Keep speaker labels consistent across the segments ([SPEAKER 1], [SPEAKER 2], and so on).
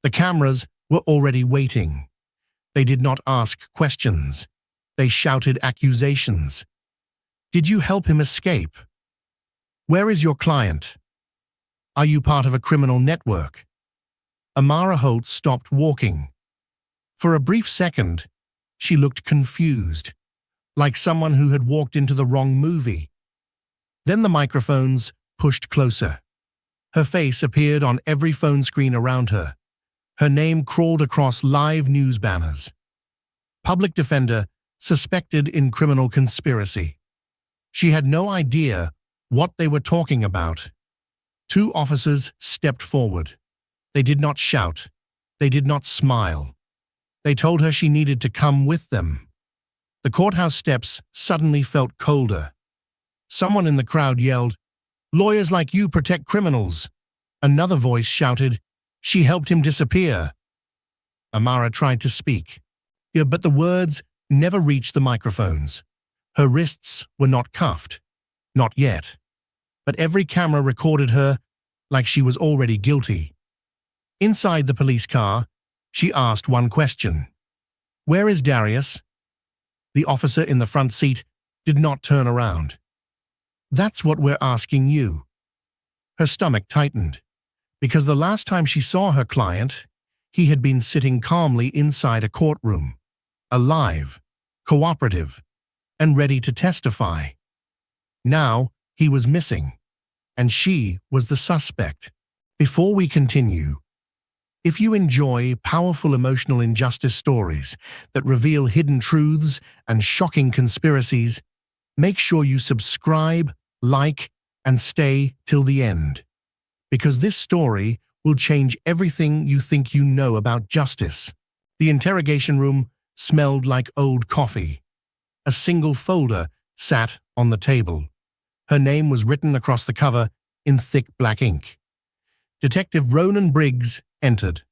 [SPEAKER 1] The cameras were already waiting. They did not ask questions. They shouted accusations. Did you help him escape? Where is your client? Are you part of a criminal network? Amara Holt stopped walking. For a brief second, she looked confused, like someone who had walked into the wrong movie. Then the microphones pushed closer. Her face appeared on every phone screen around her. Her name crawled across live news banners. Public defender suspected in criminal conspiracy. She had no idea what they were talking about. Two officers stepped forward. They did not shout. They did not smile. They told her she needed to come with them. The courthouse steps suddenly felt colder. Someone in the crowd yelled, "Lawyers like you protect criminals." Another voice shouted, "She helped him disappear." Amara tried to speak, but the words never reached the microphones. Her wrists were not cuffed. Not yet. But every camera recorded her like she was already guilty. Inside the police car, she asked one question. "Where is Darius?" The officer in the front seat did not turn around. "That's what we're asking you." Her stomach tightened, because the last time she saw her client, he had been sitting calmly inside a courtroom, alive, cooperative, and ready to testify. Now he was missing, and she was the suspect. Before we continue, if you enjoy powerful emotional injustice stories that reveal hidden truths and shocking conspiracies, make sure you subscribe, like, and stay till the end, because this story will change everything you think you know about justice. The interrogation room smelled like old coffee. A single folder sat on the table. Her name was written across the cover in thick black ink. Detective Ronan Briggs entered,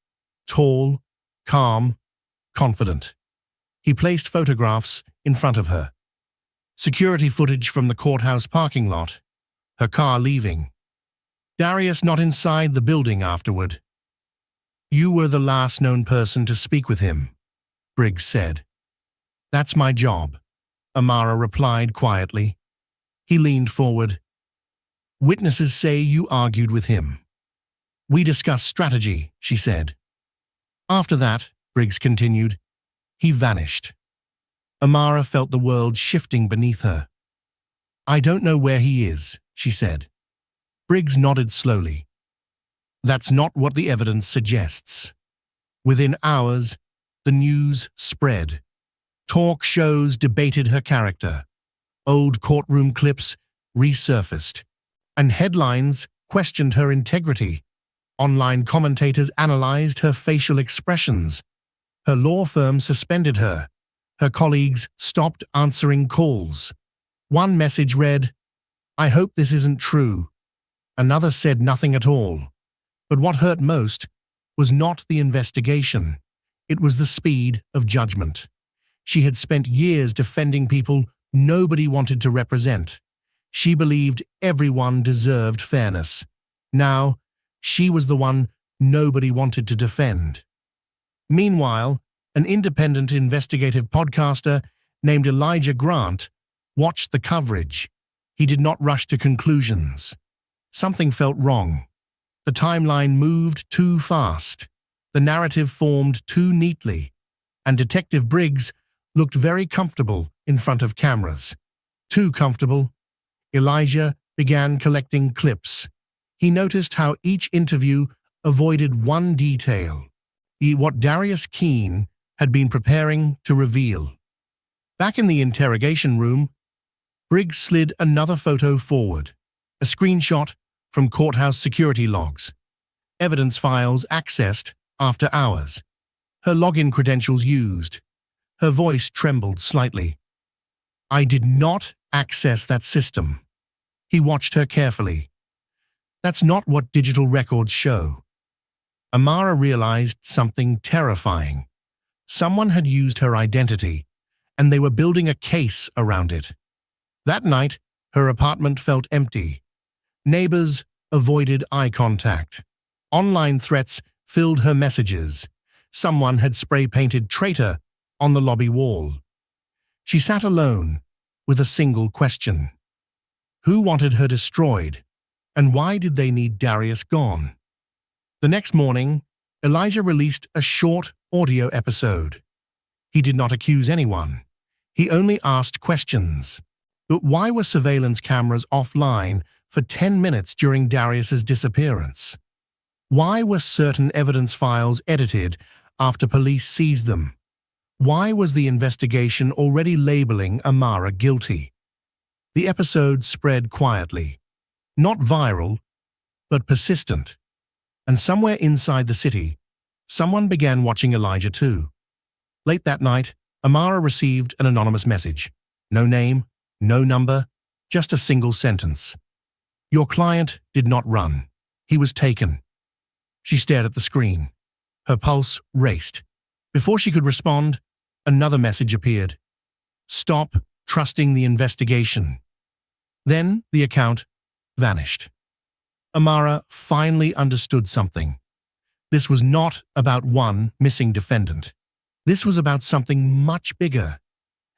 [SPEAKER 1] tall, calm, confident. He placed photographs in front of her. Security footage from the courthouse parking lot, her car leaving. Darius not inside the building afterward. "You were the last known person to speak with him," Briggs said. "That's my job," Amara replied quietly. He leaned forward. "Witnesses say you argued with him." "We discussed strategy," she said. After that, Briggs continued, he vanished. Amara felt the world shifting beneath her. "I don't know where he is," she said. Briggs nodded slowly. "That's not what the evidence suggests." Within hours, the news spread. Talk shows debated her character. Old courtroom clips resurfaced, and headlines questioned her integrity. Online commentators analyzed her facial expressions. Her law firm suspended her. Her colleagues stopped answering calls. One message read, "I hope this isn't true." Another said nothing at all. But what hurt most was not the investigation. It was the speed of judgment. She had spent years defending people nobody wanted to represent. She believed everyone deserved fairness. Now, she was the one nobody wanted to defend. Meanwhile, an independent investigative podcaster named Elijah Grant watched the coverage. He did not rush to conclusions. Something felt wrong. The timeline moved too fast. The narrative formed too neatly. And Detective Briggs looked very comfortable in front of cameras. Too comfortable. Elijah began collecting clips. He noticed how each interview avoided one detail, what Darius Keene had been preparing to reveal. Back in the interrogation room, Briggs slid another photo forward, a screenshot from courthouse security logs, evidence files accessed after hours, her login credentials used. Her voice trembled slightly. "I did not access that system." He watched her carefully. "That's not what digital records show." Amara realized something terrifying. Someone had used her identity, and they were building a case around it. That night, her apartment felt empty. Neighbors avoided eye contact. Online threats filled her messages. Someone had spray-painted "traitor" on the lobby wall. She sat alone with a single question. Who wanted her destroyed, and why did they need Darius gone? The next morning, Elijah released a short audio episode. He did not accuse anyone. He only asked questions. But why were surveillance cameras offline for 10 minutes during Darius's disappearance? Why were certain evidence files edited after police seized them? Why was the investigation already labeling Amara guilty? The episode spread quietly, not viral, but persistent. And somewhere inside the city, someone began watching Elijah too. Late that night, Amara received an anonymous message. No name, no number, just a single sentence. Your client did not run. He was taken. She stared at the screen. Her pulse raced. Before she could respond, another message appeared. Stop trusting the investigation. Then the account vanished. Amara finally understood something. This was not about one missing defendant. This was about something much bigger.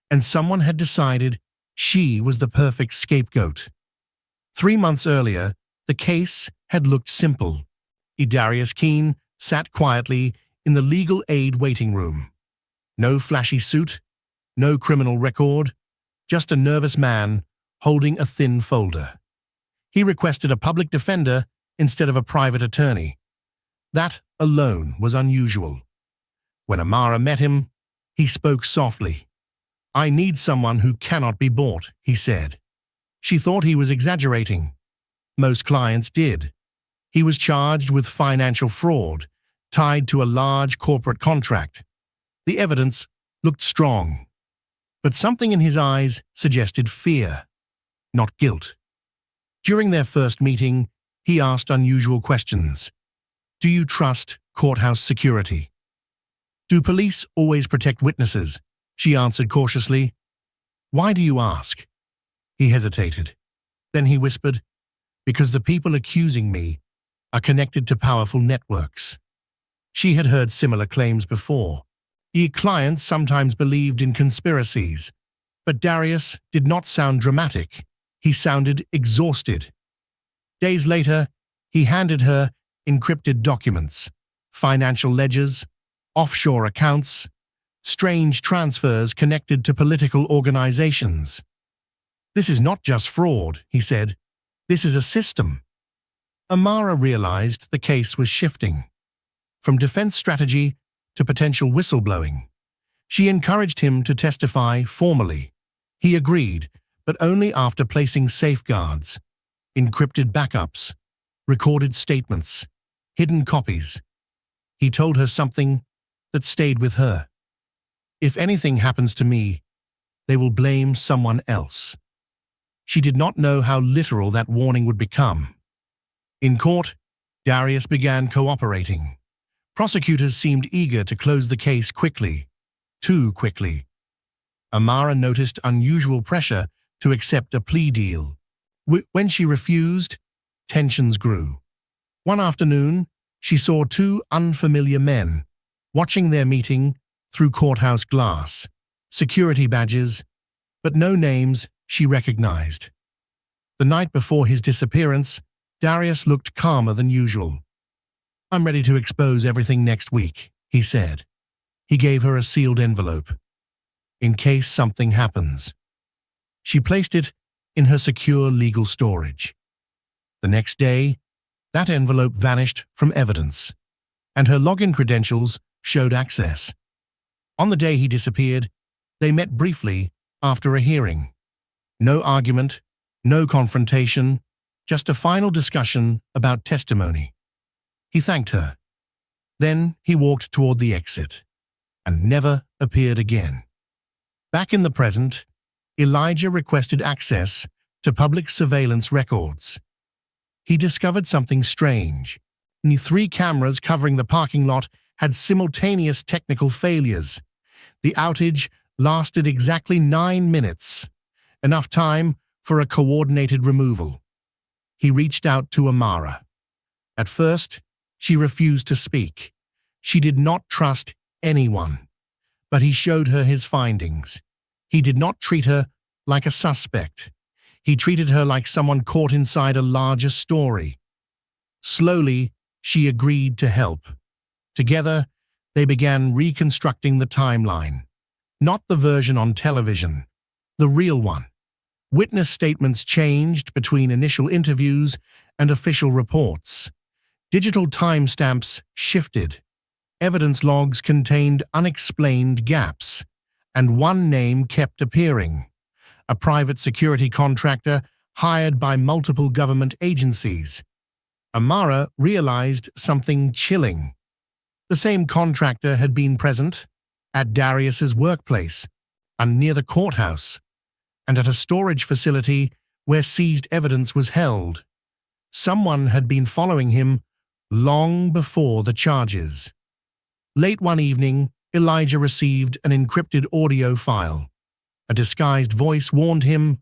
[SPEAKER 1] And someone had decided she was the perfect scapegoat. 3 months earlier, the case had looked simple. Darius Keene sat quietly in the legal aid waiting room. No flashy suit, no criminal record, just a nervous man holding a thin folder. He requested a public defender instead of a private attorney. That alone was unusual. When Amara met him, he spoke softly. I need someone who cannot be bought, he said. She thought he was exaggerating. Most clients did. He was charged with financial fraud, tied to a large corporate contract. The evidence looked strong, but something in his eyes suggested fear, not guilt. During their first meeting, he asked unusual questions. Do you trust courthouse security? Do police always protect witnesses? She answered cautiously. Why do you ask? He hesitated. Then he whispered, because the people accusing me are connected to powerful networks. She had heard similar claims before. Clients sometimes believed in conspiracies, but Darius did not sound dramatic. He sounded exhausted. Days later, he handed her encrypted documents, financial ledgers, offshore accounts, strange transfers connected to political organizations. This is not just fraud, he said. This is a system. Amara realized the case was shifting. From defense strategy to potential whistleblowing. She encouraged him to testify formally. He agreed, but only after placing safeguards, encrypted backups, recorded statements, hidden copies. He told her something that stayed with her. If anything happens to me, they will blame someone else. She did not know how literal that warning would become. In court, Darius began cooperating. Prosecutors seemed eager to close the case quickly, too quickly. Amara noticed unusual pressure to accept a plea deal. When she refused, tensions grew. One afternoon, she saw 2 unfamiliar men watching their meeting through courthouse glass, security badges, but no names she recognized. The night before his disappearance, Darius looked calmer than usual. I'm ready to expose everything next week, he said. He gave her a sealed envelope. In case something happens. She placed it in her secure legal storage. The next day, that envelope vanished from evidence, and her login credentials showed access. On the day he disappeared, they met briefly after a hearing. No argument, no confrontation, just a final discussion about testimony. He thanked her. Then he walked toward the exit, and never appeared again. Back in the present, Elijah requested access to public surveillance records. He discovered something strange. The 3 cameras covering the parking lot had simultaneous technical failures. The outage lasted exactly 9 minutes, enough time for a coordinated removal. He reached out to Amara. At first, She refused to speak. She did not trust anyone. But he showed her his findings. He did not treat her like a suspect. He treated her like someone caught inside a larger story. Slowly, she agreed to help. Together, they began reconstructing the timeline. Not the version on television, the real one. Witness statements changed between initial interviews and official reports. Digital timestamps shifted. Evidence logs contained unexplained gaps, and one name kept appearing: a private security contractor hired by multiple government agencies. Amara realized something chilling. The same contractor had been present at Darius's workplace and near the courthouse, and at a storage facility where seized evidence was held. Someone had been following him long before the charges. Late one evening, Elijah received an encrypted audio file. A disguised voice warned him,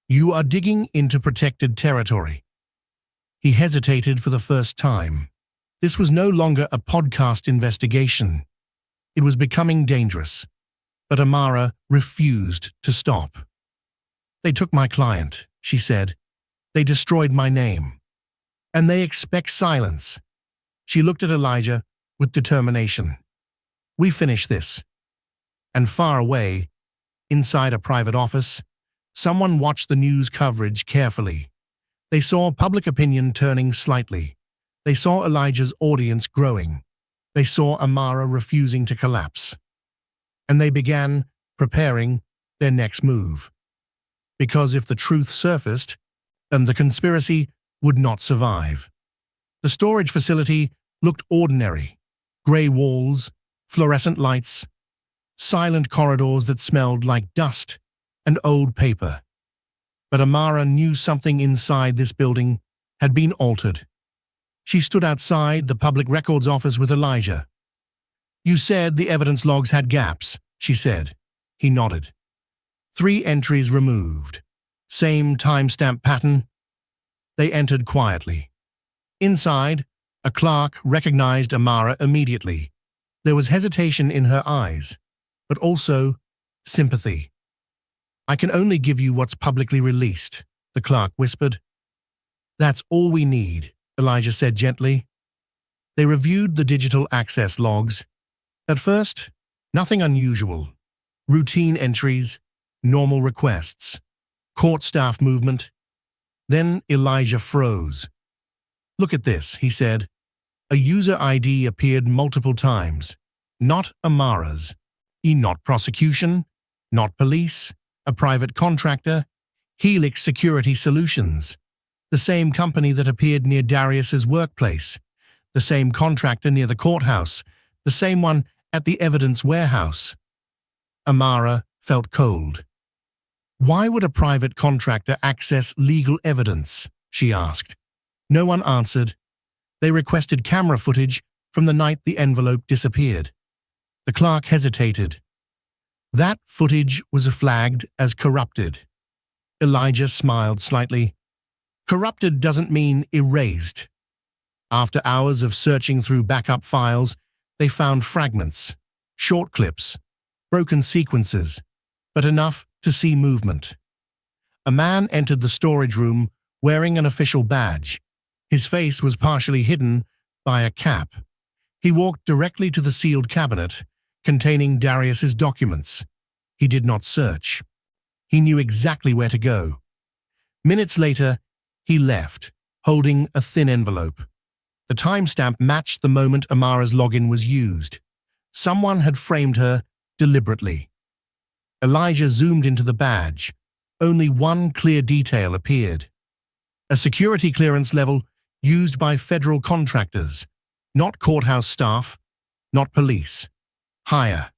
[SPEAKER 1] "You are digging into protected territory." He hesitated for the first time. This was no longer a podcast investigation. It was becoming dangerous. But Amara refused to stop. "They took my client," she said. "They destroyed my name. And they expect silence." She looked at Elijah with determination. "We finish this." And far away, inside a private office, someone watched the news coverage carefully. They saw public opinion turning slightly. They saw Elijah's audience growing. They saw Amara refusing to collapse. And they began preparing their next move. Because if the truth surfaced, then the conspiracy would not survive. The storage facility looked ordinary. Gray walls, fluorescent lights, silent corridors that smelled like dust and old paper. But Amara knew something inside this building had been altered. She stood outside the public records office with Elijah. "You said the evidence logs had gaps," she said. He nodded. 3 entries removed. Same timestamp pattern. They entered quietly. Inside, a clerk recognized Amara immediately. There was hesitation in her eyes, but also sympathy. "I can only give you what's publicly released," the clerk whispered. "That's all we need," Elijah said gently. They reviewed the digital access logs. At first, nothing unusual. Routine entries, normal requests, court staff movement. Then Elijah froze. "Look at this," he said. A user ID appeared multiple times. Not Amara's. Not prosecution, not police, a private contractor, Helix Security Solutions. The same company that appeared near Darius's workplace. The same contractor near the courthouse. The same one at the evidence warehouse. Amara felt cold. "Why would a private contractor access legal evidence?" she asked. No one answered. They requested camera footage from the night the envelope disappeared. The clerk hesitated. That footage was flagged as corrupted. Elijah smiled slightly. Corrupted doesn't mean erased. After hours of searching through backup files, they found fragments, short clips, broken sequences, but enough to see movement. A man entered the storage room wearing an official badge. His face was partially hidden by a cap. He walked directly to the sealed cabinet containing Darius's documents. He did not search. He knew exactly where to go. Minutes later, he left, holding a thin envelope. The timestamp matched the moment Amara's login was used. Someone had framed her deliberately. Elijah zoomed into the badge. Only one clear detail appeared. A security clearance level used by federal contractors, not courthouse staff, not police. Higher.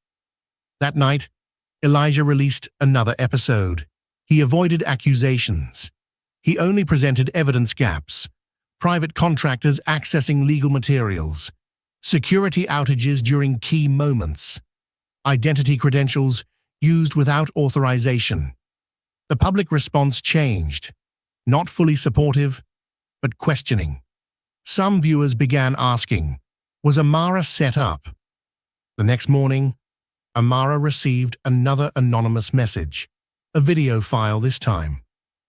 [SPEAKER 1] That night, Elijah released another episode. He avoided accusations. He only presented evidence gaps, private contractors accessing legal materials, security outages during key moments, identity credentials used without authorization. The public response changed, not fully supportive, but questioning. Some viewers began asking, was Amara set up? The next morning, Amara received another anonymous message, a video file this time.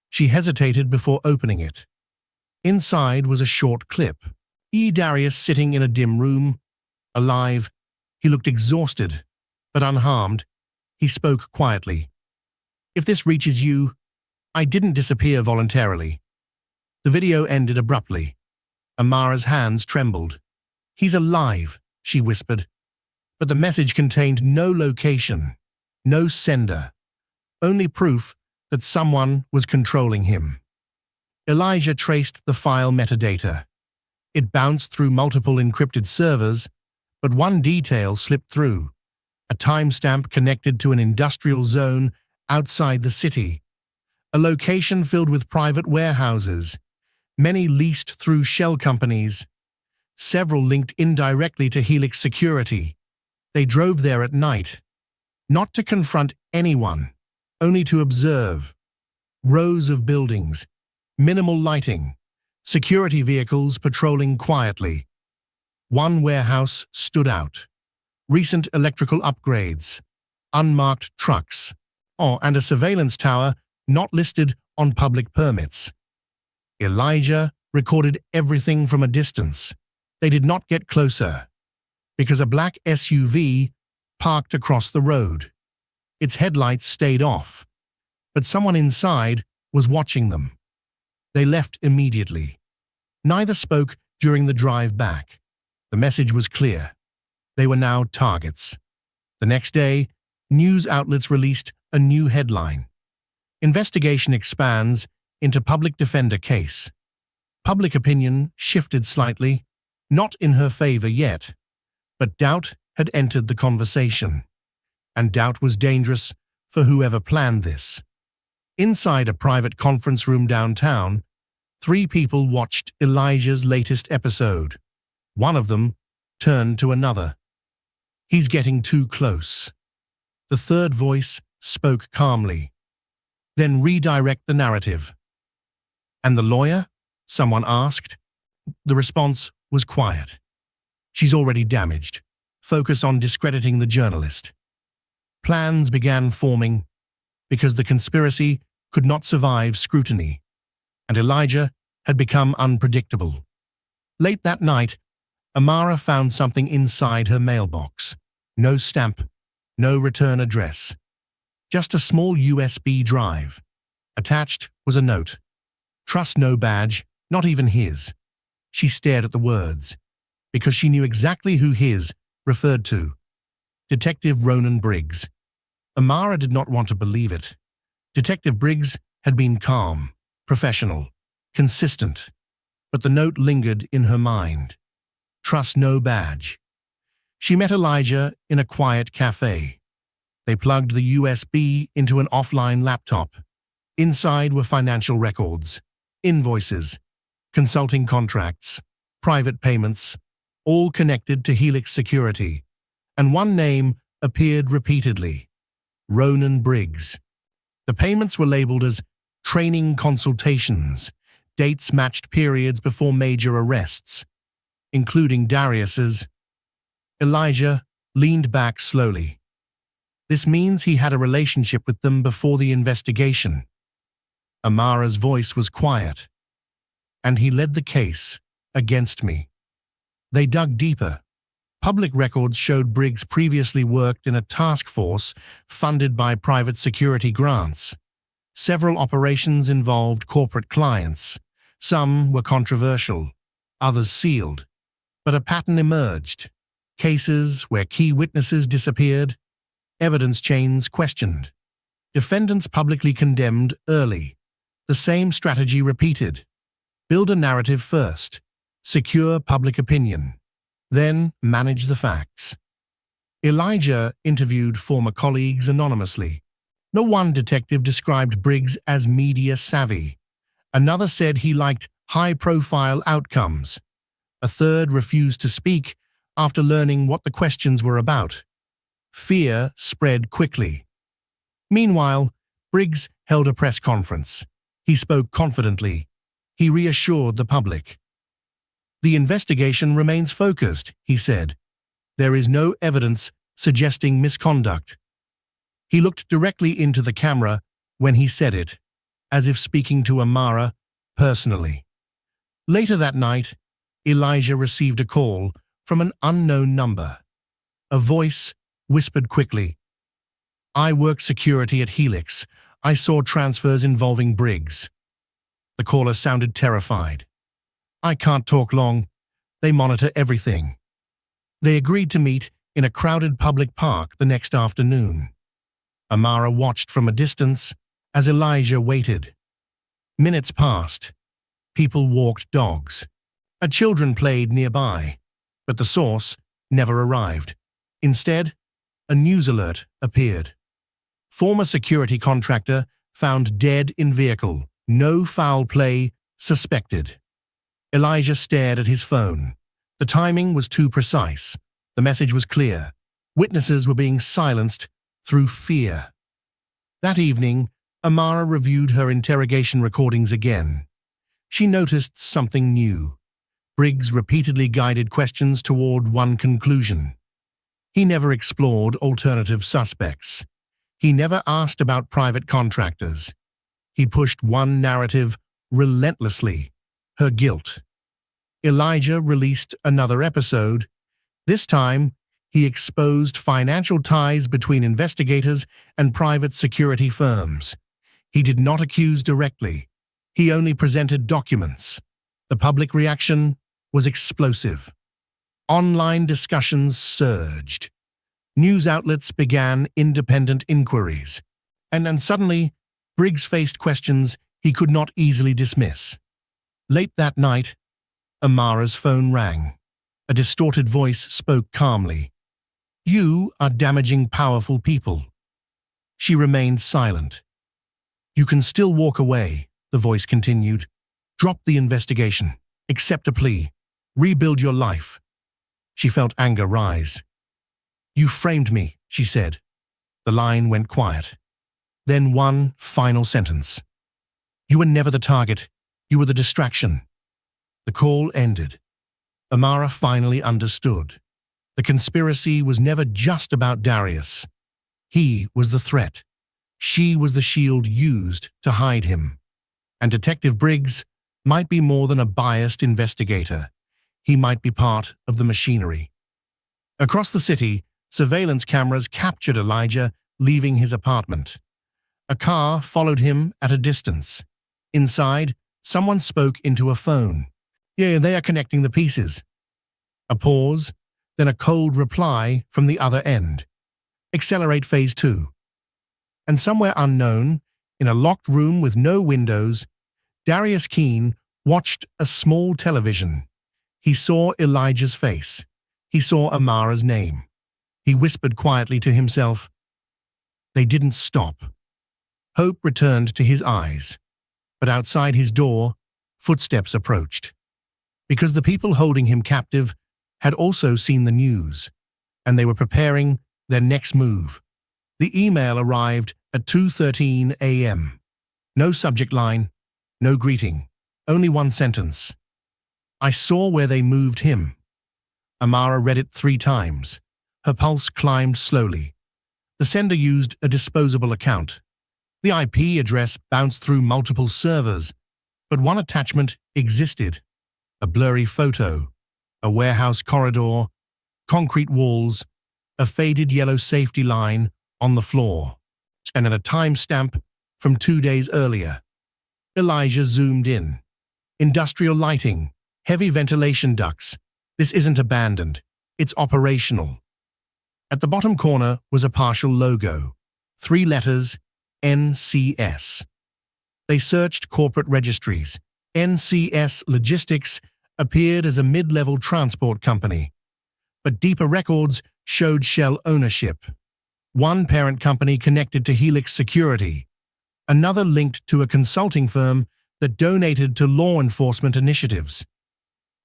[SPEAKER 1] She hesitated before opening it. Inside was a short clip. Darius sitting in a dim room, alive. He looked exhausted, but unharmed. He spoke quietly. If this reaches you, I didn't disappear voluntarily. The video ended abruptly. Amara's hands trembled. He's alive, she whispered. But the message contained no location, no sender, only proof that someone was controlling him. Elijah traced the file metadata. It bounced through multiple encrypted servers, but one detail slipped through, a timestamp connected to an industrial zone outside the city, a location filled with private warehouses, many leased through shell companies, several linked indirectly to Helix Security. They drove there at night, not to confront anyone, only to observe. Rows of buildings, minimal lighting, security vehicles patrolling quietly. One warehouse stood out. Recent electrical upgrades, unmarked trucks, and a surveillance tower not listed on public permits. Elijah recorded everything from a distance. They did not get closer, because a black SUV parked across the road. Its headlights stayed off, but someone inside was watching them. They left immediately. Neither spoke during the drive back. The message was clear. They were now targets. The next day, news outlets released a new headline. Investigation expands into public defender case. Public opinion shifted slightly, not in her favor yet, but doubt had entered the conversation. And doubt was dangerous for whoever planned this. Inside a private conference room downtown, 3 people watched Elijah's latest episode. One of them turned to another. He's getting too close. The third voice spoke calmly. Then redirect the narrative. And the lawyer? Someone asked. The response was quiet. She's already damaged. Focus on discrediting the journalist. Plans began forming because the conspiracy could not survive scrutiny, and Elijah had become unpredictable. Late that night, Amara found something inside her mailbox. No stamp, no return address. Just a small USB drive. Attached was a note. Trust no badge, not even his. She stared at the words, because she knew exactly who his referred to. Detective Ronan Briggs. Amara did not want to believe it. Detective Briggs had been calm, professional, consistent, but the note lingered in her mind. Trust no badge. She met Elijah in a quiet cafe. They plugged the USB into an offline laptop. Inside were financial records, invoices, consulting contracts, private payments, all connected to Helix Security, and one name appeared repeatedly: Ronan Briggs. The payments were labeled as training consultations. Dates matched periods before major arrests, including Darius's. Elijah leaned back slowly. This means he had a relationship with them before the investigation. Amara's voice was quiet. And he led the case against me. They dug deeper. Public records showed Briggs previously worked in a task force funded by private security grants. Several operations involved corporate clients. Some were controversial, others sealed. But a pattern emerged. Cases where key witnesses disappeared, evidence chains questioned. Defendants publicly condemned early. The same strategy repeated. Build a narrative first. Secure public opinion. Then manage the facts. Elijah interviewed former colleagues anonymously. No one detective described Briggs as media savvy. Another said he liked high-profile outcomes. A third refused to speak after learning what the questions were about. Fear spread quickly. Meanwhile, Briggs held a press conference. He spoke confidently. He reassured the public. The investigation remains focused, he said. There is no evidence suggesting misconduct. He looked directly into the camera when he said it, as if speaking to Amara personally. Later that night, Elijah received a call from an unknown number. A voice whispered quickly, "I work security at Helix. I saw transfers involving Briggs." The caller sounded terrified. "I can't talk long. They monitor everything." They agreed to meet in a crowded public park the next afternoon. Amara watched from a distance as Elijah waited. Minutes passed. People walked dogs. Children played nearby, but the source never arrived. Instead, a news alert appeared. Former security contractor found dead in vehicle. No foul play suspected. Elijah stared at his phone. The timing was too precise. The message was clear. Witnesses were being silenced through fear. That evening, Amara reviewed her interrogation recordings again. She noticed something new. Briggs repeatedly guided questions toward one conclusion. He never explored alternative suspects. He never asked about private contractors. He pushed one narrative relentlessly: her guilt. Elijah released another episode. This time, he exposed financial ties between investigators and private security firms. He did not accuse directly. He only presented documents. The public reaction was explosive. Online discussions surged. News outlets began independent inquiries. And then suddenly, Briggs faced questions he could not easily dismiss. Late that night, Amara's phone rang. A distorted voice spoke calmly. "You are damaging powerful people." She remained silent. "You can still walk away," the voice continued. "Drop the investigation. Accept a plea. Rebuild your life." She felt anger rise. "You framed me," she said. The line went quiet. Then one final sentence. "You were never the target. You were the distraction." The call ended. Amara finally understood. The conspiracy was never just about Darius. He was the threat. She was the shield used to hide him. And Detective Briggs might be more than a biased investigator. He might be part of the machinery. Across the city, surveillance cameras captured Elijah leaving his apartment. A car followed him at a distance. Inside, someone spoke into a phone. "Yeah, they are connecting the pieces." A pause, then a cold reply from the other end. "Accelerate phase 2. And somewhere unknown, in a locked room with no windows, Darius Keene watched a small television. He saw Elijah's face. He saw Amara's name. He whispered quietly to himself. They didn't stop. Hope returned to his eyes. But outside his door, footsteps approached. Because the people holding him captive had also seen the news, and they were preparing their next move. The email arrived at 2:13 a.m. No subject line, no greeting, only one sentence. "I saw where they moved him." Amara read it 3 times. Her pulse climbed slowly. The sender used a disposable account. The IP address bounced through multiple servers, but one attachment existed. A blurry photo, a warehouse corridor, concrete walls, a faded yellow safety line on the floor, and a timestamp from 2 days earlier. Elijah zoomed in. Industrial lighting, heavy ventilation ducts. This isn't abandoned. It's operational. At the bottom corner was a partial logo. 3 letters, NCS. They searched corporate registries. NCS Logistics appeared as a mid-level transport company, but deeper records showed Shell ownership. One parent company connected to Helix Security, another linked to a consulting firm that donated to law enforcement initiatives.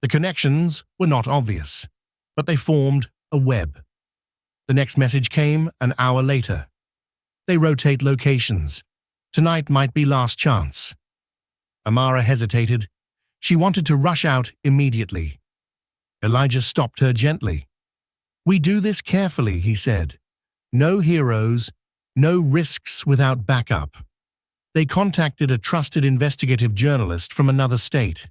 [SPEAKER 1] The connections were not obvious, but they formed a web. The next message came an hour later. They rotate locations. Tonight might be last chance. Amara hesitated. She wanted to rush out immediately. Elijah stopped her gently. "We do this carefully," he said. "No heroes, no risks without backup." They contacted a trusted investigative journalist from another state.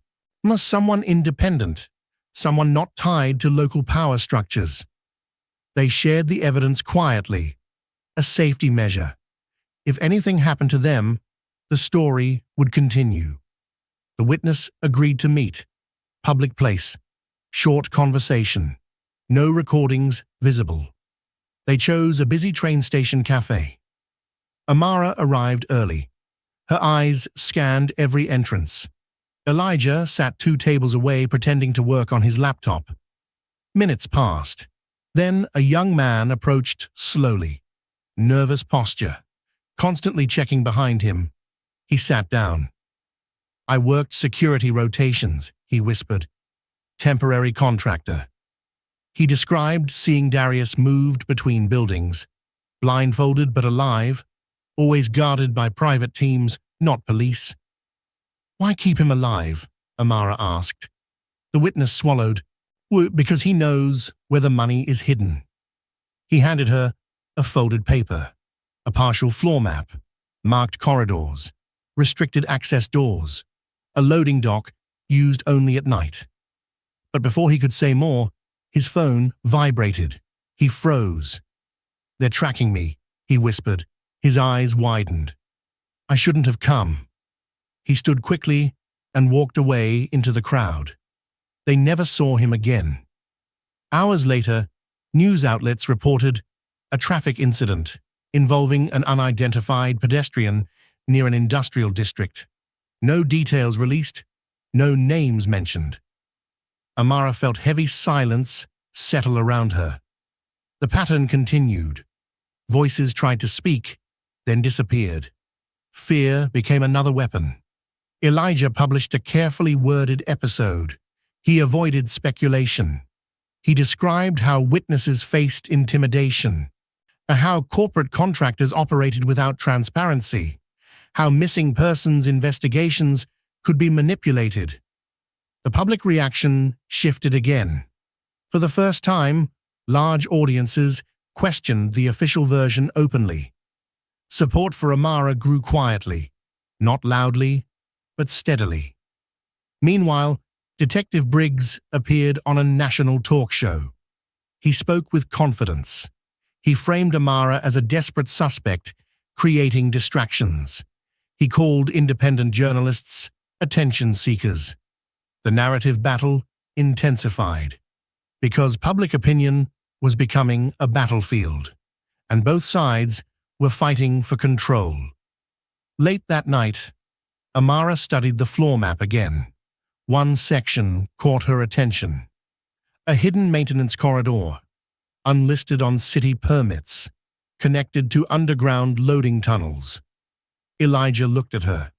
[SPEAKER 1] Someone independent, someone not tied to local power structures. They shared the evidence quietly, a safety measure. If anything happened to them, the story would continue. The witness agreed to meet. Public place. Short conversation. No recordings visible. They chose a busy train station cafe. Amara arrived early. Her eyes scanned every entrance. Elijah sat 2 tables away pretending to work on his laptop. Minutes passed. Then a young man approached slowly. Nervous posture. Constantly checking behind him. He sat down. "I worked security rotations," he whispered. "Temporary contractor." He described seeing Darius moved between buildings, blindfolded but alive, always guarded by private teams, not police. "Why keep him alive?" Amara asked. The witness swallowed. "Because he knows where the money is hidden." He handed her a folded paper, a partial floor map, marked corridors, restricted access doors, a loading dock used only at night. But before he could say more, his phone vibrated. He froze. "They're tracking me," he whispered. His eyes widened. "I shouldn't have come." He stood quickly and walked away into the crowd. They never saw him again. Hours later, news outlets reported a traffic incident involving an unidentified pedestrian near an industrial district. No details released, no names mentioned. Amara felt heavy silence settle around her. The pattern continued. Voices tried to speak, then disappeared. Fear became another weapon. Elijah published a carefully worded episode. He avoided speculation. He described how witnesses faced intimidation, how corporate contractors operated without transparency, how missing persons investigations could be manipulated. The public reaction shifted again. For the first time, large audiences questioned the official version openly. Support for Amara grew quietly, not loudly, but steadily. Meanwhile, Detective Briggs appeared on a national talk show. He spoke with confidence. He framed Amara as a desperate suspect, creating distractions. He called independent journalists attention seekers. The narrative battle intensified, because public opinion was becoming a battlefield, and both sides were fighting for control. Late that night, Amara studied the floor map again. One section caught her attention. A hidden maintenance corridor, unlisted on city permits, connected to underground loading tunnels. Elijah looked at her.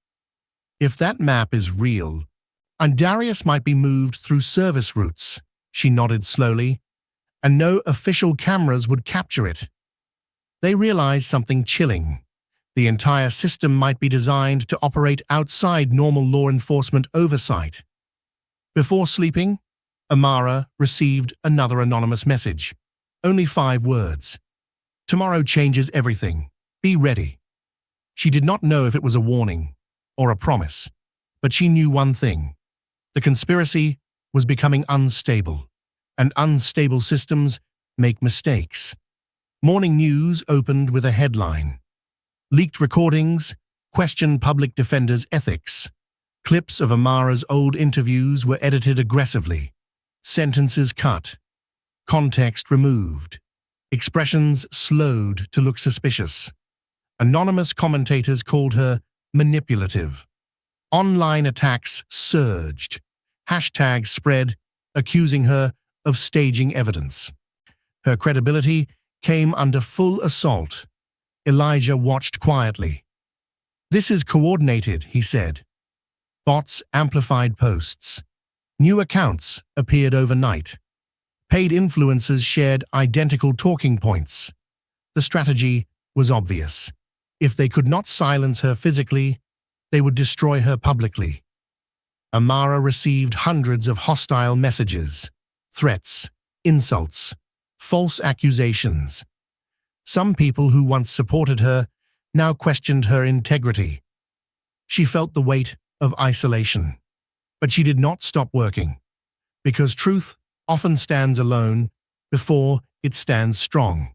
[SPEAKER 1] "If that map is real, and Darius might be moved through service routes," she nodded slowly, "and no official cameras would capture it." They realized something chilling. The entire system might be designed to operate outside normal law enforcement oversight. Before sleeping, Amara received another anonymous message. Only 5 words. "Tomorrow changes everything. Be ready." She did not know if it was a warning or a promise, but she knew one thing. The conspiracy was becoming unstable, and unstable systems make mistakes. Morning News opened with a headline. Leaked recordings question public defenders' ethics. Clips of Amara's old interviews were edited aggressively. Sentences cut. Context removed. Expressions slowed to look suspicious. Anonymous commentators called her manipulative. Online attacks surged. Hashtags spread, accusing her of staging evidence. Her credibility came under full assault. Elijah watched quietly. "This is coordinated," he said. Bots amplified posts. New accounts appeared overnight. Paid influencers shared identical talking points. The strategy was obvious. If they could not silence her physically, they would destroy her publicly. Amara received hundreds of hostile messages. threats, insults, false accusations. Some people who once supported her now questioned her integrity. She felt the weight of isolation. But she did not stop working, because truth often stands alone before it stands strong.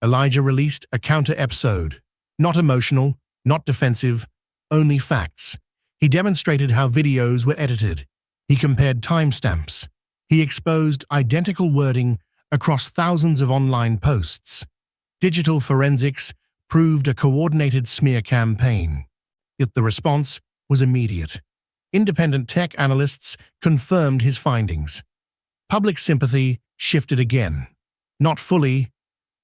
[SPEAKER 1] Elijah released a counter-episode, not emotional, not defensive, only facts. He demonstrated how videos were edited. He compared timestamps. He exposed identical wording across thousands of online posts. Digital forensics proved a coordinated smear campaign. Yet the response was immediate. Independent tech analysts confirmed his findings. Public sympathy shifted again. Not fully,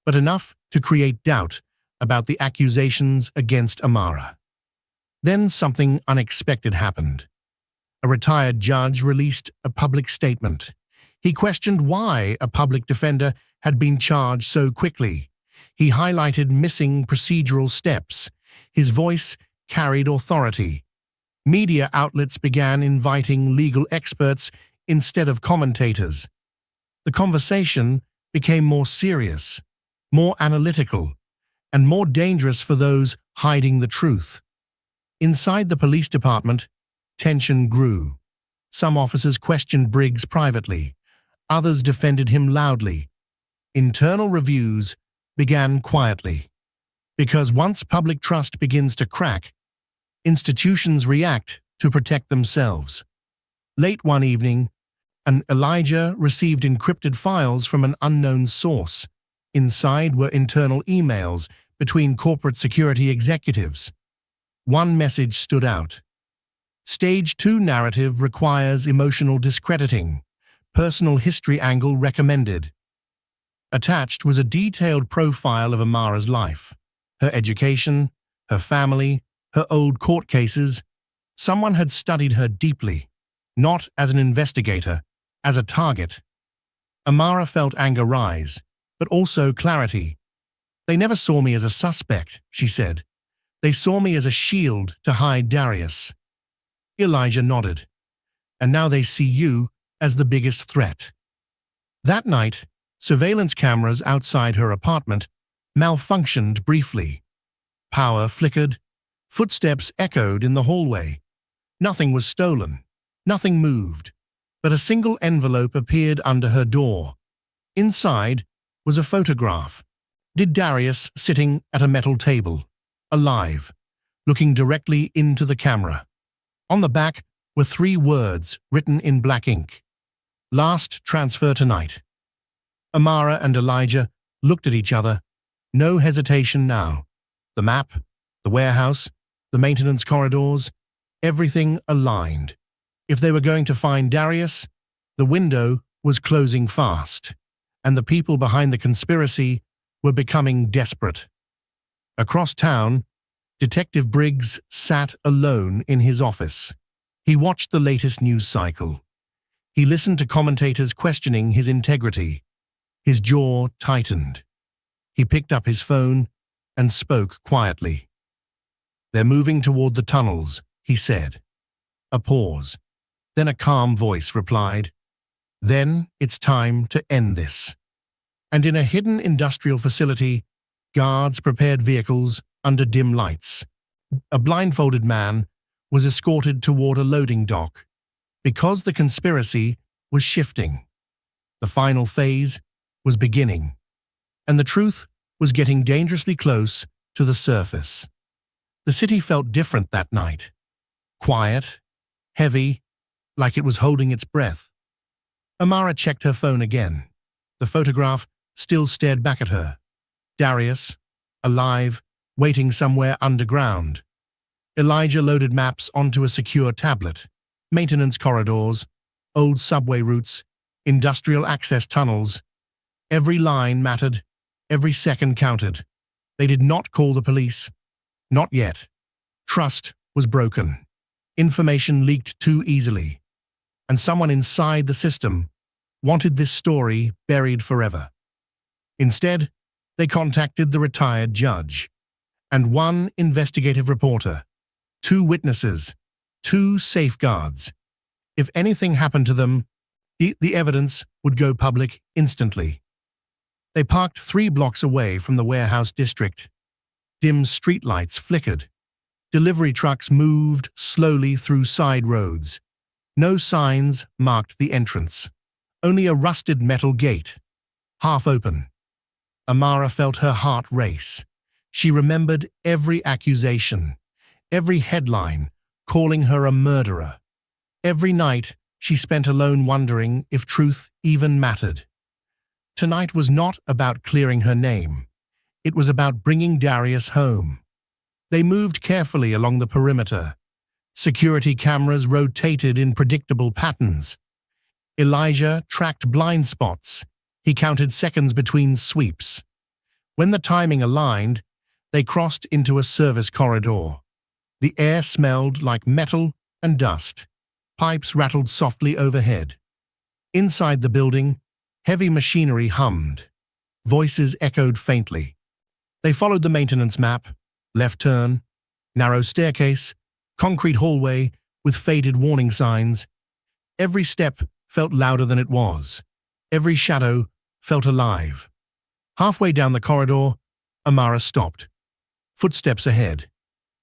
[SPEAKER 1] but enough to create doubt about the accusations against Amara. Then something unexpected happened. A retired judge released a public statement. He questioned why a public defender had been charged so quickly. He highlighted missing procedural steps. His voice carried authority. Media outlets began inviting legal experts instead of commentators. The conversation became more serious, more analytical, and more dangerous for those hiding the truth. Inside the police department, tension grew. Some officers questioned Briggs privately. Others defended him loudly. Internal reviews began quietly. Because once public trust begins to crack, institutions react to protect themselves. Late one evening, Elijah received encrypted files from an unknown source. Inside were internal emails between corporate security executives. One message stood out. Stage 2 narrative requires emotional discrediting. Personal history angle recommended. Attached was a detailed profile of Amara's life. Her education, her family, her old court cases. Someone had studied her deeply, not as an investigator, as a target. Amara felt anger rise, but also clarity. They never saw me as a suspect, she said. They saw me as a shield to hide Darius. Elijah nodded. And now they see you as the biggest threat. That night, surveillance cameras outside her apartment malfunctioned briefly. Power flickered. Footsteps echoed in the hallway. Nothing was stolen. Nothing moved. But a single envelope appeared under her door. Inside was a photograph. Did Darius sitting at a metal table, alive, looking directly into the camera. On the back were 3 words written in black ink. Last transfer tonight. Amara and Elijah looked at each other. No hesitation now. The map, the warehouse, the maintenance corridors, everything aligned. If they were going to find Darius, the window was closing fast, and the people behind the conspiracy were becoming desperate. Across town, Detective Briggs sat alone in his office. He watched the latest news cycle. He listened to commentators questioning his integrity. His jaw tightened. He picked up his phone and spoke quietly. "They're moving toward the tunnels," he said. A pause. Then a calm voice replied, "Then it's time to end this." And in a hidden industrial facility, guards prepared vehicles under dim lights. A blindfolded man was escorted toward a loading dock. Because the conspiracy was shifting. The final phase was beginning. And the truth was getting dangerously close to the surface. The city felt different that night. Quiet, heavy, like it was holding its breath. Amara checked her phone again. The photograph still stared back at her. Darius, alive, waiting somewhere underground. Elijah loaded maps onto a secure tablet. Maintenance corridors, old subway routes, industrial access tunnels. Every line mattered. Every second counted. They did not call the police. Not yet. Trust was broken. Information leaked too easily. And someone inside the system wanted this story buried forever. Instead, they contacted the retired judge and one investigative reporter, 2 witnesses, 2 safeguards. If anything happened to them, The evidence would go public instantly. They parked 3 blocks away from the warehouse district. Dim streetlights flickered. Delivery trucks moved slowly through side roads. No signs marked the entrance. Only a rusted metal gate, half open. Amara felt her heart race. She remembered every accusation, every headline calling her a murderer. Every night she spent alone wondering if truth even mattered. Tonight was not about clearing her name. It was about bringing Darius home. They moved carefully along the perimeter. Security cameras rotated in predictable patterns. Elijah tracked blind spots. He counted seconds between sweeps. When the timing aligned, they crossed into a service corridor. The air smelled like metal and dust. Pipes rattled softly overhead. Inside the building, heavy machinery hummed. Voices echoed faintly. They followed the maintenance map: left turn, narrow staircase, concrete hallway with faded warning signs. Every step felt louder than it was. Every shadow felt alive. Halfway down the corridor, Amara stopped. Footsteps ahead.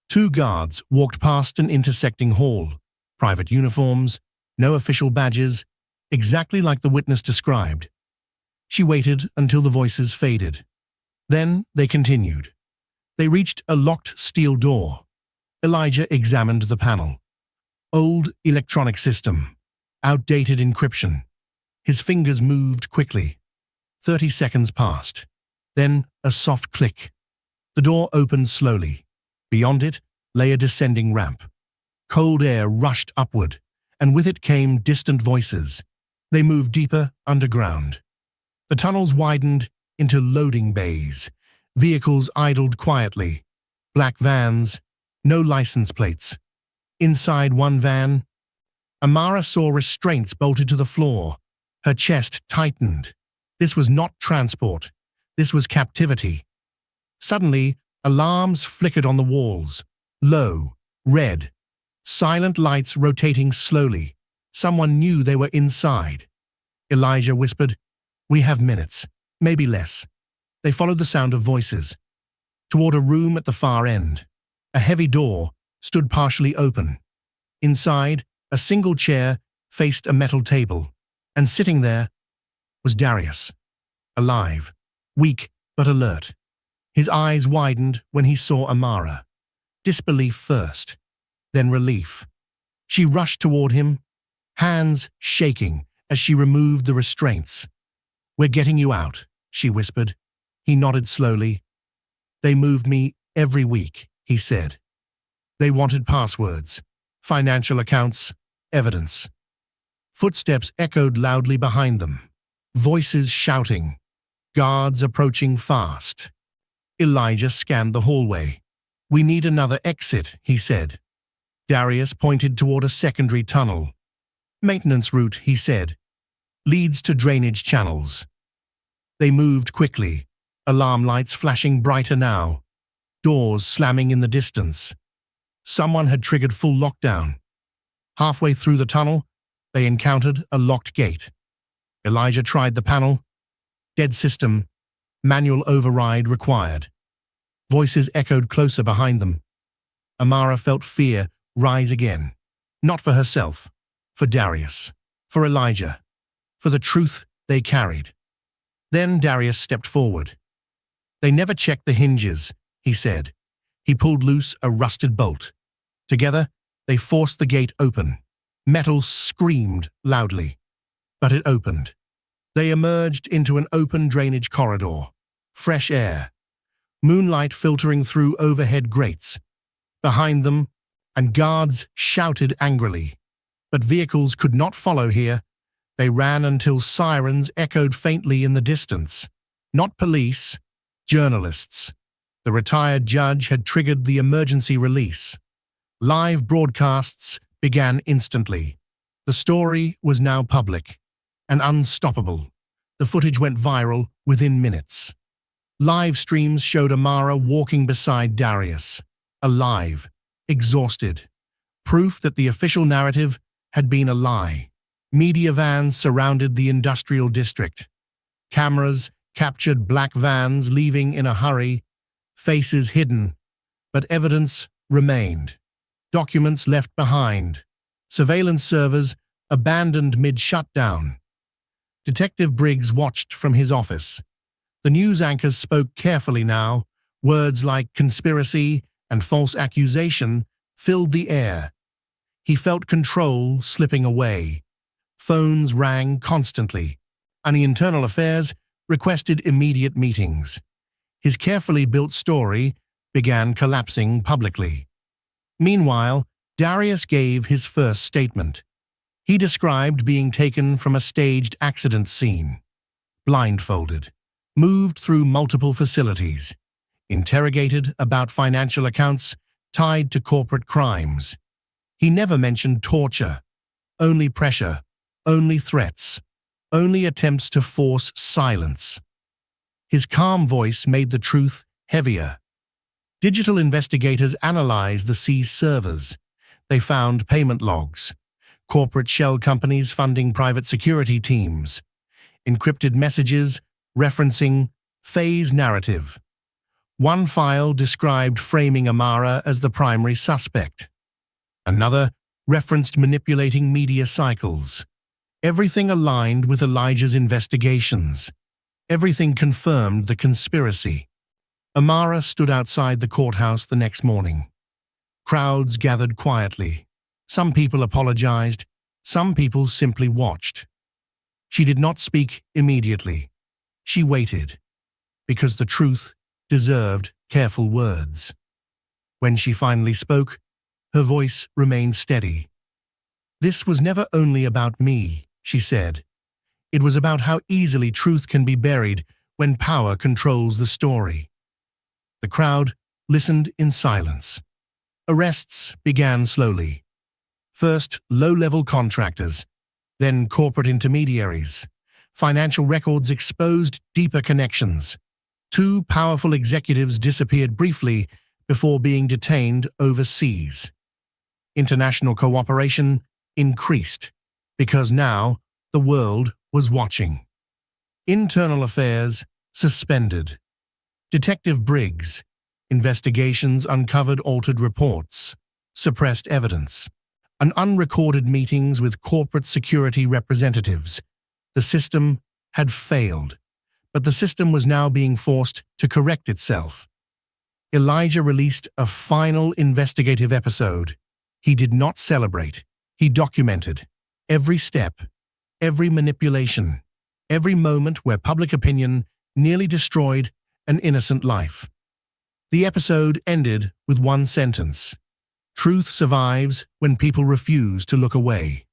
[SPEAKER 1] 2 guards walked past an intersecting hall. Private uniforms, no official badges, exactly like the witness described. She waited until the voices faded. Then they continued. They reached a locked steel door. Elijah examined the panel. Old electronic system. Outdated encryption. His fingers moved quickly. 30 seconds passed. Then a soft click. The door opened slowly. Beyond it lay a descending ramp. Cold air rushed upward, and with it came distant voices. They moved deeper underground. The tunnels widened into loading bays. Vehicles idled quietly. Black vans, no license plates. Inside one van, Amara saw restraints bolted to the floor. Her chest tightened. This was not transport. This was captivity. Suddenly, alarms flickered on the walls. Low, red. Silent lights rotating slowly. Someone knew they were inside. Elijah whispered, "We have minutes, maybe less." They followed the sound of voices. Toward a room at the far end. A heavy door stood partially open. Inside, a single chair faced a metal table, and sitting there was Darius, alive, weak but alert. His eyes widened when he saw Amara. Disbelief first, then relief. She rushed toward him, hands shaking as she removed the restraints. "We're getting you out," she whispered. He nodded slowly. "They moved me every week," he said. "They wanted passwords, financial accounts, evidence." Footsteps echoed loudly behind them. Voices shouting. Guards approaching fast. Elijah scanned the hallway. "We need another exit," he said. Darius pointed toward a secondary tunnel. "Maintenance route," he said. "Leads to drainage channels." They moved quickly, alarm lights flashing brighter now, doors slamming in the distance. Someone had triggered full lockdown. Halfway through the tunnel, they encountered a locked gate. Elijah tried the panel. Dead system. Manual override required. Voices echoed closer behind them. Amara felt fear rise again. Not for herself, for Darius, for Elijah, for the truth they carried. Then Darius stepped forward. "They never checked the hinges," he said. He pulled loose a rusted bolt. Together, they forced the gate open. Metal screamed loudly, but it opened. They emerged into an open drainage corridor. Fresh air. Moonlight filtering through overhead grates. Behind them, and guards shouted angrily. But vehicles could not follow here. They ran until sirens echoed faintly in the distance. Not police, journalists. The retired judge had triggered the emergency release. Live broadcasts began instantly. The story was now public and unstoppable. The footage went viral within minutes. Live streams showed Amara walking beside Darius, alive, exhausted. Proof that the official narrative had been a lie. Media vans surrounded the industrial district. Cameras captured black vans leaving in a hurry, faces hidden, but evidence remained. Documents left behind. Surveillance servers abandoned mid-shutdown. Detective Briggs watched from his office. The news anchors spoke carefully now. Words like conspiracy and false accusation filled the air. He felt control slipping away. Phones rang constantly, and the Internal Affairs requested immediate meetings. His carefully built story began collapsing publicly. Meanwhile, Darius gave his first statement. He described being taken from a staged accident scene, blindfolded, moved through multiple facilities, interrogated about financial accounts tied to corporate crimes. He never mentioned torture, only pressure, only threats, only attempts to force silence. His calm voice made the truth heavier. Digital investigators analyzed the seized servers. They found payment logs, corporate shell companies funding private security teams, encrypted messages referencing Faye's narrative. One file described framing Amara as the primary suspect. Another referenced manipulating media cycles. Everything aligned with Elijah's investigations. Everything confirmed the conspiracy. Amara stood outside the courthouse the next morning. Crowds gathered quietly. Some people apologized. Some people simply watched. She did not speak immediately. She waited, because the truth deserved careful words. When she finally spoke, her voice remained steady. "This was never only about me," she said. "It was about how easily truth can be buried when power controls the story." The crowd listened in silence. Arrests began slowly. First, low-level contractors, then corporate intermediaries. Financial records exposed deeper connections. 2 powerful executives disappeared briefly before being detained overseas. International cooperation increased, because now the world was watching. Internal Affairs suspended. Detective Briggs. Investigations uncovered altered reports, suppressed evidence, and unrecorded meetings with corporate security representatives. The system had failed, but the system was now being forced to correct itself. Elijah released a final investigative episode. He did not celebrate. He documented every step, every manipulation, every moment where public opinion nearly destroyed an innocent life. The episode ended with one sentence: "Truth survives when people refuse to look away."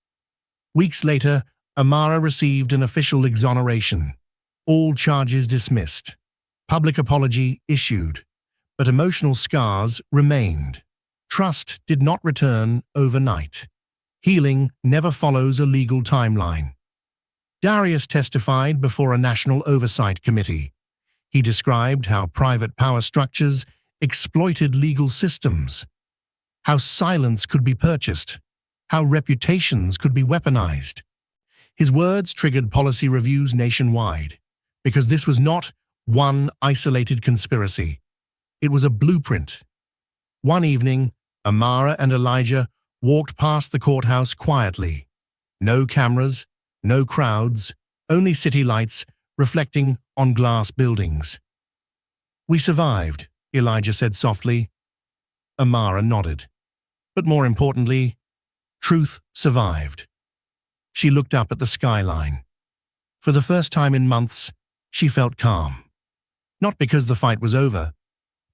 [SPEAKER 1] Weeks later, Amara received an official exoneration. All charges dismissed. Public apology issued, but emotional scars remained. Trust did not return overnight. Healing never follows a legal timeline. Darius testified before a national oversight committee. He described how private power structures exploited legal systems, how silence could be purchased, how reputations could be weaponized. His words triggered policy reviews nationwide, because this was not one isolated conspiracy. It was a blueprint. One evening, Amara and Elijah walked past the courthouse quietly. No cameras, no crowds, only city lights reflecting on glass buildings. "We survived," Elijah said softly. Amara nodded. But more importantly, truth survived. She looked up at the skyline. For the first time in months, she felt calm. Not because the fight was over,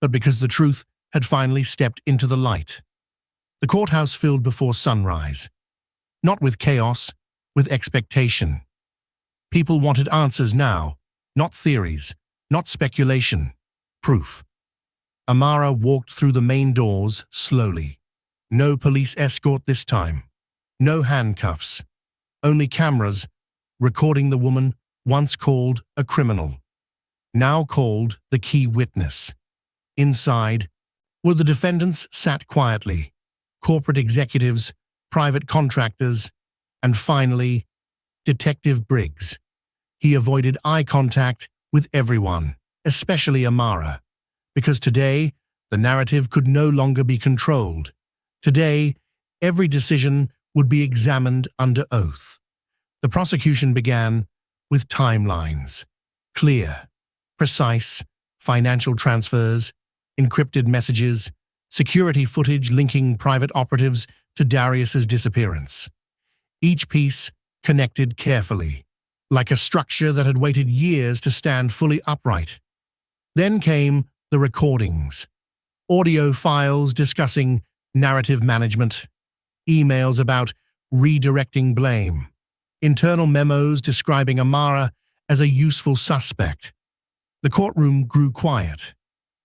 [SPEAKER 1] but because the truth had finally stepped into the light. The courthouse filled before sunrise. Not with chaos, with expectation. People wanted answers now, not theories, not speculation, proof. Amara walked through the main doors slowly. No police escort this time. No handcuffs. Only cameras recording the woman once called a criminal, now called the key witness. Inside, where the defendants sat quietly, corporate executives, private contractors, and finally, Detective Briggs. He avoided eye contact with everyone, especially Amara, because today the narrative could no longer be controlled. Today, every decision would be examined under oath. The prosecution began with timelines, clear, precise, financial transfers, encrypted messages, security footage linking private operatives to Darius's disappearance. Each piece connected carefully, like a structure that had waited years to stand fully upright. Then came the recordings, audio files discussing narrative management, emails about redirecting blame, internal memos describing Amara as a useful suspect. The courtroom grew quiet,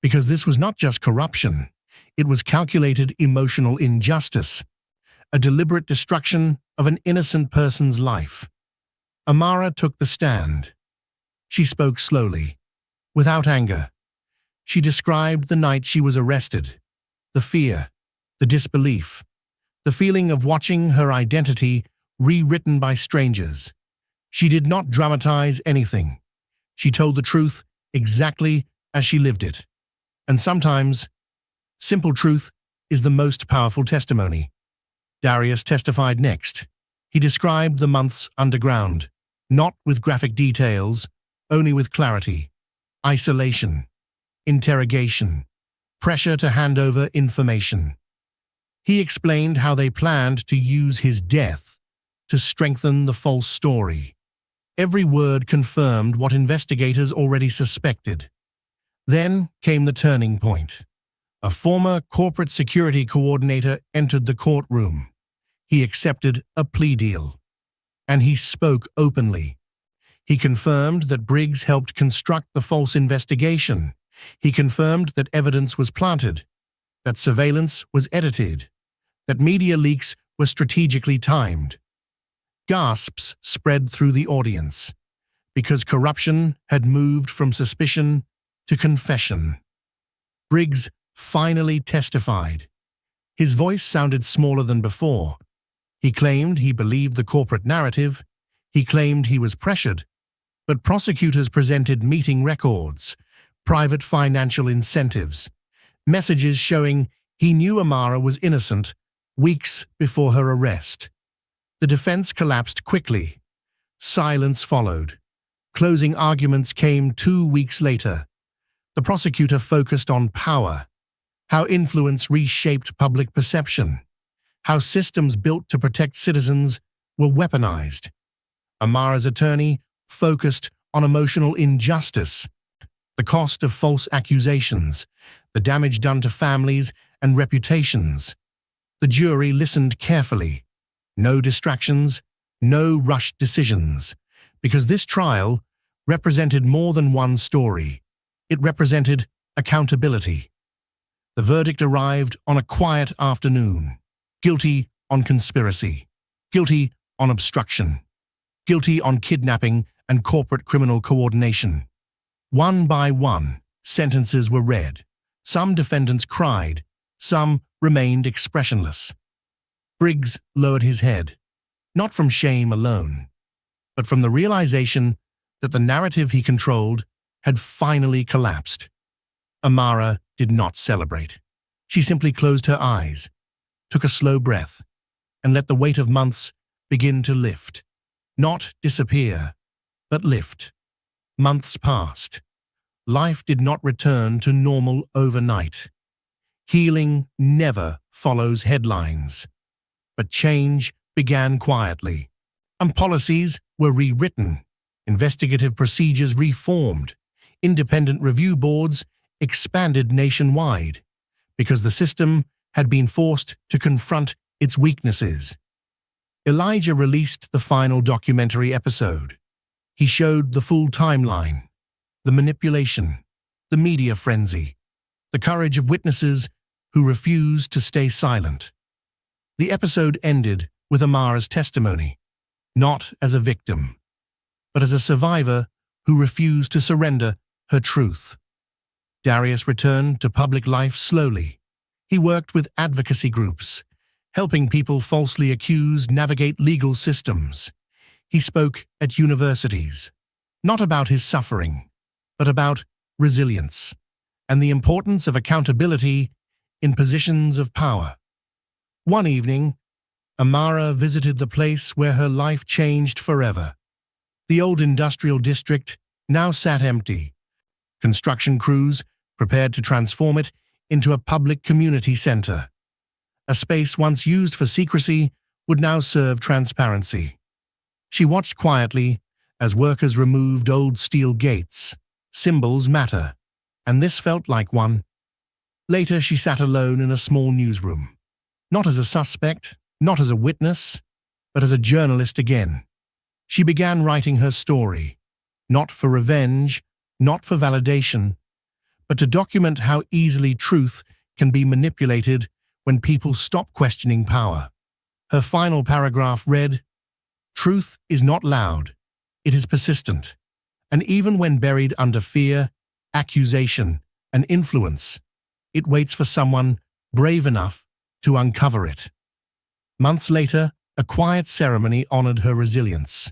[SPEAKER 1] because this was not just corruption, it was calculated emotional injustice, a deliberate destruction of an innocent person's life. Amara took the stand. She spoke slowly, without anger. She described the night she was arrested, the fear, the disbelief, the feeling of watching her identity rewritten by strangers. She did not dramatize anything. She told the truth exactly as she lived it. And sometimes, simple truth is the most powerful testimony. Darius testified next. He described the months underground, not with graphic details, only with clarity. Isolation, interrogation, pressure to hand over information. He explained how they planned to use his death to strengthen the false story. Every word confirmed what investigators already suspected. Then came the turning point. A former corporate security coordinator entered the courtroom. He accepted a plea deal. And he spoke openly. He confirmed that Briggs helped construct the false investigation. He confirmed that evidence was planted, that surveillance was edited, that media leaks were strategically timed. Gasps spread through the audience, because corruption had moved from suspicion to confession. Briggs finally testified. His voice sounded smaller than before. He claimed he believed the corporate narrative. He claimed he was pressured. But prosecutors presented meeting records, private financial incentives, messages showing he knew Amara was innocent weeks before her arrest. The defense collapsed quickly. Silence followed. Closing arguments came 2 weeks later. The prosecutor focused on power, how influence reshaped public perception, how systems built to protect citizens were weaponized. Amara's attorney focused on emotional injustice, the cost of false accusations, the damage done to families and reputations. The jury listened carefully. No distractions, no rushed decisions, because this trial represented more than one story. It represented accountability. The verdict arrived on a quiet afternoon. Guilty on conspiracy. Guilty on obstruction. Guilty on kidnapping and corporate criminal coordination. One by one, sentences were read. Some defendants cried. Some remained expressionless. Briggs lowered his head, not from shame alone, but from the realization that the narrative he controlled had finally collapsed. Amara did not celebrate. She simply closed her eyes, took a slow breath, and let the weight of months begin to lift. Not disappear, but lift. Months passed. Life did not return to normal overnight. Healing never follows headlines. But change began quietly. And policies were rewritten, investigative procedures reformed, independent review boards expanded nationwide, because the system had been forced to confront its weaknesses. Elijah released the final documentary episode. He showed the full timeline, the manipulation, the media frenzy, the courage of witnesses who refused to stay silent. The episode ended with Amara's testimony, not as a victim, but as a survivor who refused to surrender her truth. Darius returned to public life slowly. He worked with advocacy groups, helping people falsely accused navigate legal systems. He spoke at universities, not about his suffering, but about resilience and the importance of accountability in positions of power. One evening, Amara visited the place where her life changed forever. The old industrial district now sat empty. Construction crews prepared to transform it into a public community center. A space once used for secrecy would now serve transparency. She watched quietly as workers removed old steel gates. Symbols matter, and this felt like one. Later, she sat alone in a small newsroom. Not as a suspect, not as a witness, but as a journalist again. She began writing her story, not for revenge, not for validation, but to document how easily truth can be manipulated when people stop questioning power. Her final paragraph read, "Truth is not loud, it is persistent, and even when buried under fear, accusation, and influence, it waits for someone brave enough to uncover it." Months later, a quiet ceremony honored her resilience.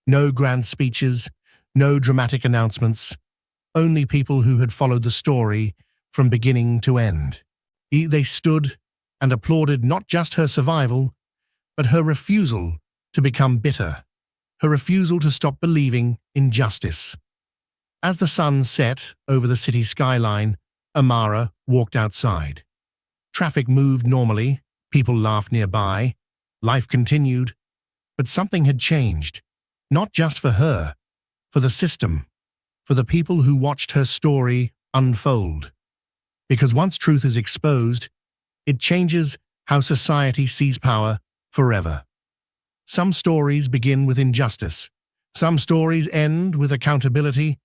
[SPEAKER 1] No grand speeches, no dramatic announcements, only people who had followed the story from beginning to end. They stood and applauded not just her survival, but her refusal to become bitter, her refusal to stop believing in justice. As the sun set over the city skyline, Amara walked outside. Traffic moved normally, people laughed nearby, life continued, but something had changed, not just for her, for the system, for the people who watched her story unfold. Because once truth is exposed, it changes how society sees power forever. Some stories begin with injustice, some stories end with accountability,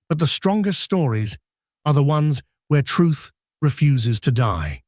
[SPEAKER 1] but the strongest stories are the ones where truth refuses to die.